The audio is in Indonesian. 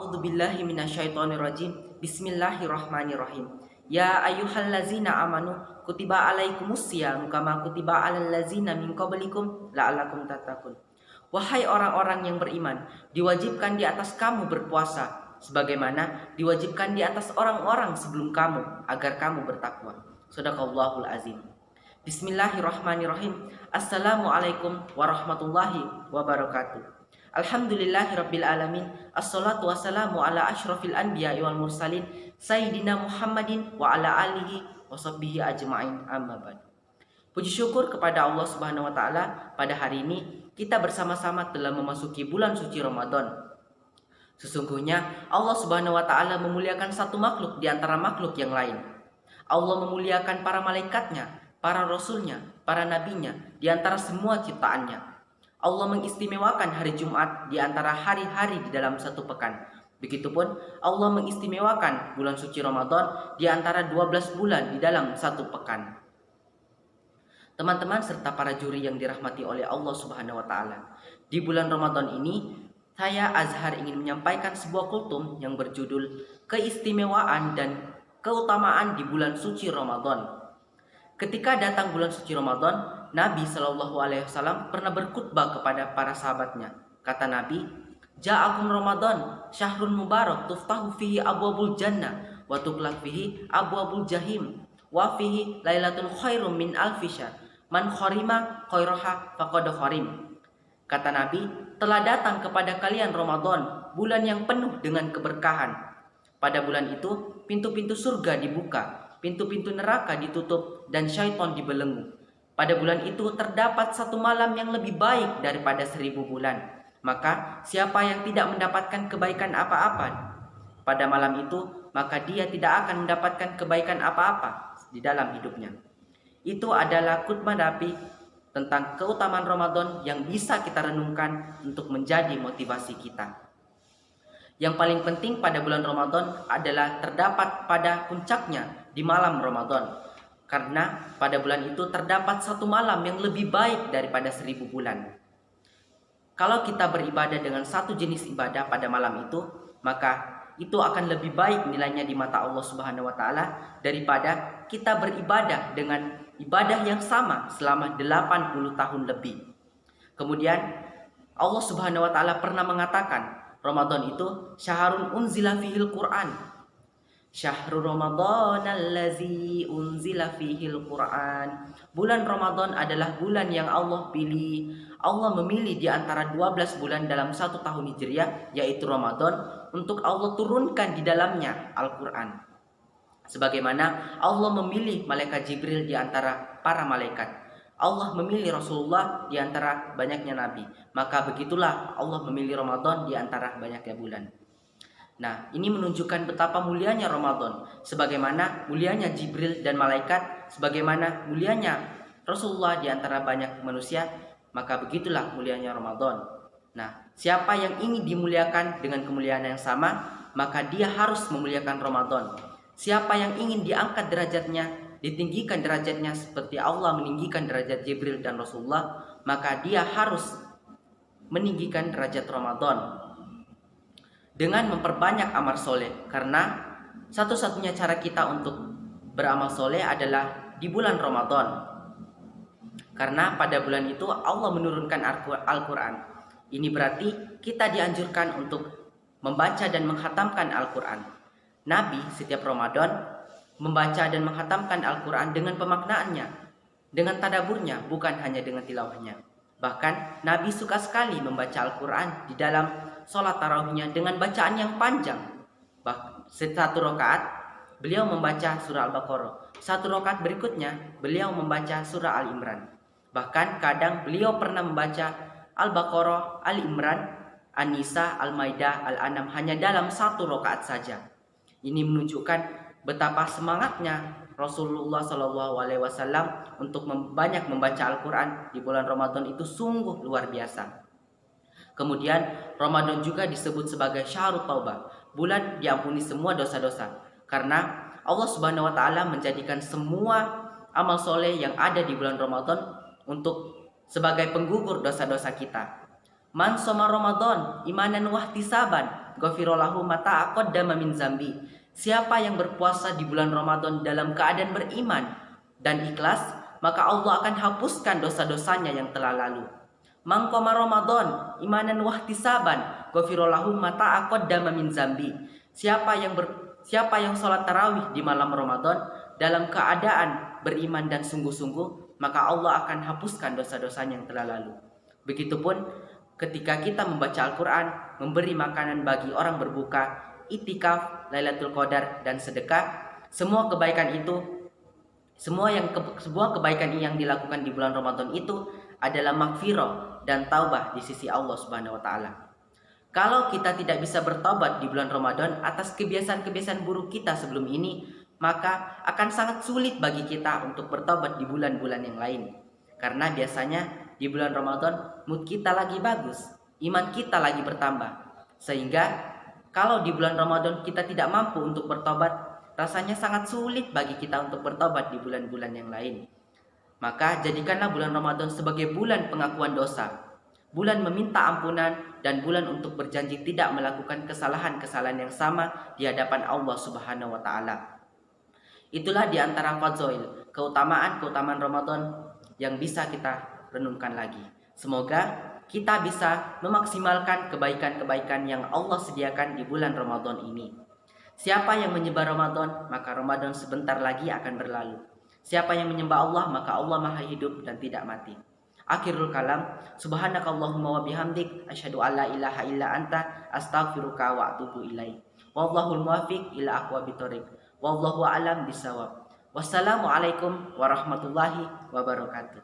A'udzubillahi minasyaitonirrajim. Bismillahirrahmanirrahim. Ya ayyuhallazina amanu kutiba alaikumussyam kama kutiba alal ladzina min qablikum la'allakum tattaqun. Wahai orang-orang yang beriman, diwajibkan di atas kamu berpuasa sebagaimana diwajibkan di atas orang-orang sebelum kamu agar kamu bertakwa. Shadaqallahul azim. Bismillahirrahmanirrahim. Assalamualaikum warahmatullahi wabarakatuh. Alhamdulillahirabbil alamin. Assalatu wassalamu ala asyrafil anbiya'i wal mursalin sayyidina Muhammadin wa ala alihi washabbihi ajma'in, amma ba'd. Puji syukur kepada Allah Subhanahu wa taala, pada hari ini kita bersama-sama telah memasuki bulan suci Ramadan. Sesungguhnya Allah Subhanahu wa taala memuliakan satu makhluk di antara makhluk yang lain. Allah memuliakan para malaikatnya, para rasulnya, para nabinya di antara semua ciptaannya. Allah mengistimewakan hari Jumat di antara hari-hari di dalam satu pekan. Begitupun Allah mengistimewakan bulan suci Ramadan di antara 12 bulan di dalam satu pekan. Teman-teman serta para juri yang dirahmati oleh Allah Subhanahu wa taala, di bulan Ramadan ini saya Azhar ingin menyampaikan sebuah kultum yang berjudul Keistimewaan dan Keutamaan di Bulan Suci Ramadan. Ketika datang bulan suci Ramadan, Nabi Shallallahu Alaihi Wasallam pernah berkhutbah kepada para sahabatnya. Kata Nabi, Ja'akum Ramadan, syahrun mubarak, tuftahu fihi abwabul jannah, wa tuglaq fihi abwabul jahim, wa fihi lailatul khairum min alfi syahr. Man kharima khairaha faqad kharim. Kata Nabi, telah datang kepada kalian Ramadan, bulan yang penuh dengan keberkahan. Pada bulan itu, pintu-pintu surga dibuka, pintu-pintu neraka ditutup, dan syaitan dibelenggu. Pada bulan itu terdapat satu malam yang lebih baik daripada 1000 bulan. Maka siapa yang tidak mendapatkan kebaikan apa-apa pada malam itu, maka dia tidak akan mendapatkan kebaikan apa-apa di dalam hidupnya. Itu adalah khutbah Nabi tentang keutamaan Ramadan yang bisa kita renungkan untuk menjadi motivasi kita. Yang paling penting pada bulan Ramadan adalah terdapat pada puncaknya di malam Ramadan. Karena pada bulan itu terdapat satu malam yang lebih baik daripada 1000 bulan. Kalau kita beribadah dengan satu jenis ibadah pada malam itu, maka itu akan lebih baik nilainya di mata Allah Subhanahu wa taala daripada kita beribadah dengan ibadah yang sama selama 80 tahun lebih. Kemudian Allah Subhanahu wa taala pernah mengatakan, Ramadan itu syahrun unzila fihil Qur'an. Syahrul Ramadan allazi unzila fihil Qur'an. Bulan Ramadan adalah bulan yang Allah pilih. Allah memilih di antara 12 bulan dalam satu tahun Hijriah, yaitu Ramadan, untuk Allah turunkan di dalamnya Al-Quran. Sebagaimana Allah memilih malaikat Jibril di antara para malaikat, Allah memilih Rasulullah di antara banyaknya nabi. Maka begitulah Allah memilih Ramadan di antara banyaknya bulan. Nah, ini menunjukkan betapa mulianya Ramadan, sebagaimana mulianya Jibril dan malaikat, sebagaimana mulianya Rasulullah di antara banyak manusia, maka begitulah mulianya Ramadan. Nah, siapa yang ingin dimuliakan dengan kemuliaan yang sama, maka dia harus memuliakan Ramadan. Siapa yang ingin diangkat derajatnya, ditinggikan derajatnya seperti Allah meninggikan derajat Jibril dan Rasulullah, maka dia harus meninggikan derajat Ramadan dengan memperbanyak amal soleh. Karena satu-satunya cara kita untuk beramal soleh adalah di bulan Ramadan. Karena pada bulan itu Allah menurunkan Al-Quran. Ini berarti kita dianjurkan untuk membaca dan menghatamkan Al-Quran. Nabi setiap Ramadan membaca dan menghatamkan Al-Quran dengan pemaknaannya, dengan tadaburnya, bukan hanya dengan tilawahnya. Bahkan Nabi suka sekali membaca Al-Quran di dalam sholat tarawihnya dengan bacaan yang panjang. Satu rakaat beliau membaca surah Al-Baqarah, satu rakaat berikutnya beliau membaca surah Al-Imran. Bahkan kadang beliau pernah membaca Al-Baqarah, Al-Imran, An-Nisa, Al-Maidah, Al-An'am hanya dalam satu rakaat saja. Ini menunjukkan betapa semangatnya Rasulullah SAW untuk banyak membaca Al-Quran di bulan Ramadan itu sungguh luar biasa. Kemudian Ramadan juga disebut sebagai syahrut taubah, bulan diampuni semua dosa-dosa. Karena Allah Subhanahu wa taala menjadikan semua amal soleh yang ada di bulan Ramadan untuk sebagai penggugur dosa-dosa kita. Man soma Ramadan imanan wahtisaban ghafira lahu ma taqaddama min zambi. Siapa yang berpuasa di bulan Ramadan dalam keadaan beriman dan ikhlas, maka Allah akan hapuskan dosa-dosanya yang telah lalu. Man qama Ramadan imanan wahtisaban ghafira lahu ma taqaddama min zambi. Siapa yang sholat tarawih di malam Ramadan dalam keadaan beriman dan sungguh-sungguh, maka Allah akan hapuskan dosa-dosanya yang telah lalu. Begitupun ketika kita membaca Al-Quran, memberi makanan bagi orang berbuka, itikaf, Lailatul Qadar, dan sedekah, sebuah kebaikan yang dilakukan di bulan Ramadan itu adalah maghfirah dan taubah di sisi Allah Subhanahu wa taala. Kalau kita tidak bisa bertobat di bulan Ramadan atas kebiasaan-kebiasaan buruk kita sebelum ini, maka akan sangat sulit bagi kita untuk bertobat di bulan-bulan yang lain. Karena biasanya di bulan Ramadan mood kita lagi bagus, iman kita lagi bertambah. Sehingga kalau di bulan Ramadan kita tidak mampu untuk bertobat, rasanya sangat sulit bagi kita untuk bertobat di bulan-bulan yang lain. Maka jadikanlah bulan Ramadan sebagai bulan pengakuan dosa, bulan meminta ampunan, dan bulan untuk berjanji tidak melakukan kesalahan-kesalahan yang sama di hadapan Allah Subhanahu wa taala. Itulah di antara fadzail, keutamaan Ramadan yang bisa kita renungkan lagi. Semoga kita bisa memaksimalkan kebaikan-kebaikan yang Allah sediakan di bulan Ramadan ini. Siapa yang menyembah Ramadan, maka Ramadan sebentar lagi akan berlalu. Siapa yang menyembah Allah, maka Allah maha hidup dan tidak mati. Akhirul kalam, subhanakallahumma wa bihamdik, asyhadu an la ilaha illa anta, astaghfiruka wa atubu ilaik. Wallahul muwaffiq ila aqwamit thoriq. Wallahu a'lam bishawab. Wassalamualaikum warahmatullahi wabarakatuh.